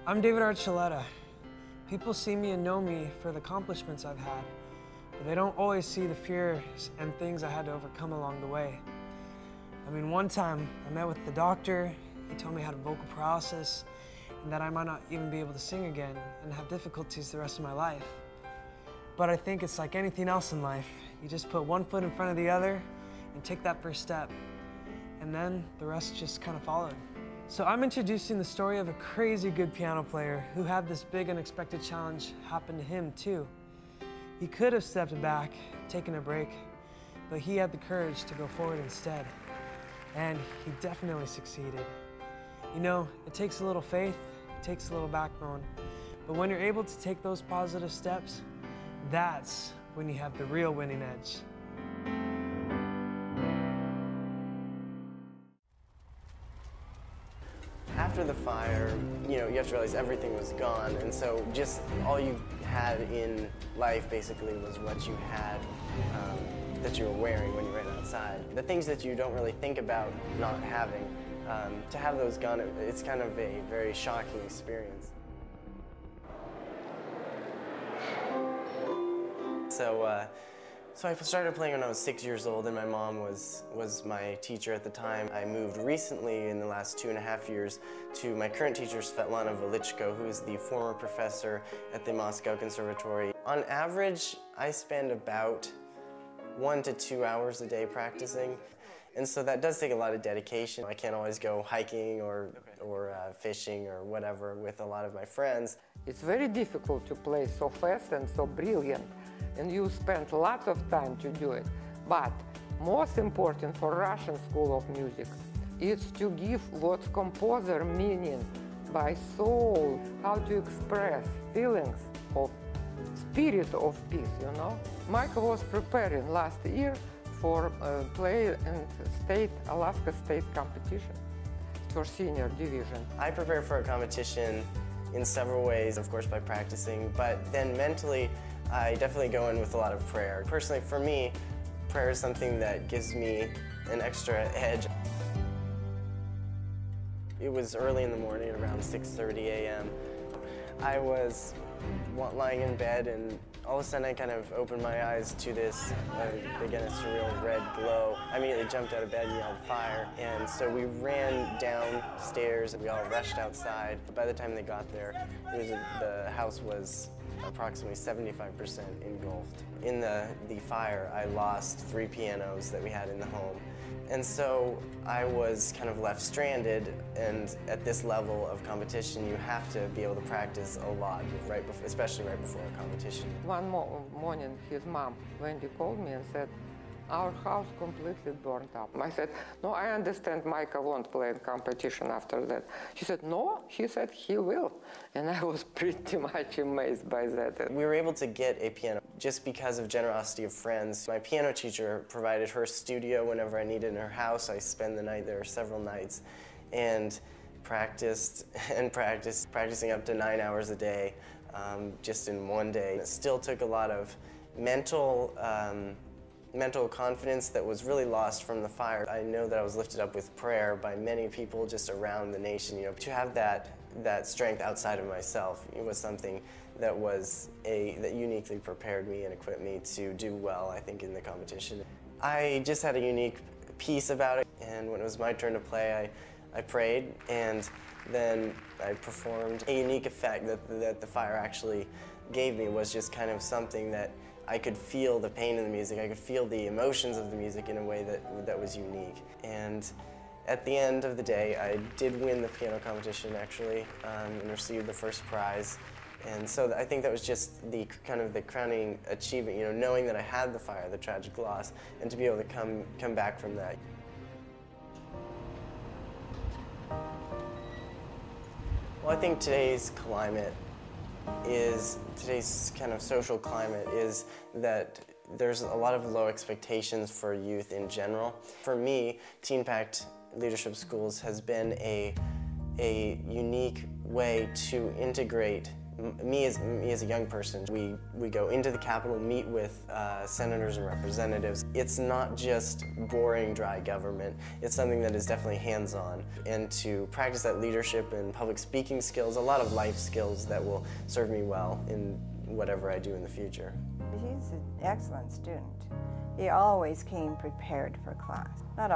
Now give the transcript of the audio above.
I'm David Archuleta. People see me and know me for the accomplishments I've had, but they don't always see the fears and things I had to overcome along the way. I mean, one time I met with the doctor. He told me I had vocal paralysis and that I might not even be able to sing again and have difficulties the rest of my life. But I think it's like anything else in life. You just put one foot in front of the other and take that first step. And then the rest just kind of followed. So I'm introducing the story of a crazy good piano player who had this big unexpected challenge happen to him too. He could have stepped back, taken a break, but he had the courage to go forward instead. And he definitely succeeded. You know, it takes a little faith, it takes a little backbone, but when you're able to take those positive steps, that's when you have the real winning edge. After the fire, you have to realize everything was gone, and so just all you had in life basically was what you had that you were wearing when you ran outside. The things that you don't really think about not having, to have those gone, it's kind of a very shocking experience. So I started playing when I was 6 years old, and my mom was my teacher at the time. I moved recently in the last 2.5 years to my current teacher, Svetlana Velichko, who is the former professor at the Moscow Conservatory. On average, I spend about 1 to 2 hours a day practicing, and so that does take a lot of dedication. I can't always go hiking or fishing or whatever with a lot of my friends. It's very difficult to play so fast and so brilliant, and you spend lots of time to do it. But most important for Russian School of Music is to give what's composer meaning by soul, how to express feelings of spirit of peace, Micah was preparing last year for play in Alaska State competition for senior division. I prepare for a competition in several ways, of course by practicing, but then mentally I definitely go in with a lot of prayer. Personally, for me, prayer is something that gives me an extra edge. It was early in the morning, around 6:30 a.m. I was lying in bed, and all of a sudden I kind of opened my eyes to this, again, a surreal red glow. I immediately jumped out of bed and yelled fire, and so we ran downstairs and we all rushed outside. By the time they got there, the house was approximately 75% engulfed. In the fire, I lost 3 pianos that we had in the home. And so I was kind of left stranded, and at this level of competition, you have to be able to practice a lot, especially right before a competition. One morning, his mom, Wendy, called me and said, "Our house completely burned up." I said, "No, I understand Micah won't play in competition after that." She said, "No," he said, "he will." And I was pretty much amazed by that. We were able to get a piano just because of generosity of friends. My piano teacher provided her studio whenever I needed in her house. I spent the night there several nights and practiced and practiced, practicing up to 9 hours a day just in one day. It still took a lot of mental confidence that was really lost from the fire. I know that I was lifted up with prayer by many people just around the nation. To have that strength outside of myself, it was something that that uniquely prepared me and equipped me to do well, I think, in the competition. I just had a unique peace about it, and when it was my turn to play, I prayed, and then I performed. A unique effect that the fire actually gave me was just kind of something that I could feel the pain in the music, I could feel the emotions of the music in a way that was unique. And at the end of the day, I did win the piano competition, actually, and received the first prize. And so I think that was just the crowning achievement, knowing that I had the fire, the tragic loss, and to be able to come back from that. Well, I think today's kind of social climate is that there's a lot of low expectations for youth in general. For me, Teen-Pact Leadership Schools has been a unique way to integrate me as a young person, we go into the Capitol, meet with senators and representatives. It's not just boring, dry government. It's something that is definitely hands-on. And to practice that leadership and public speaking skills, a lot of life skills that will serve me well in whatever I do in the future. He's an excellent student. He always came prepared for class. Not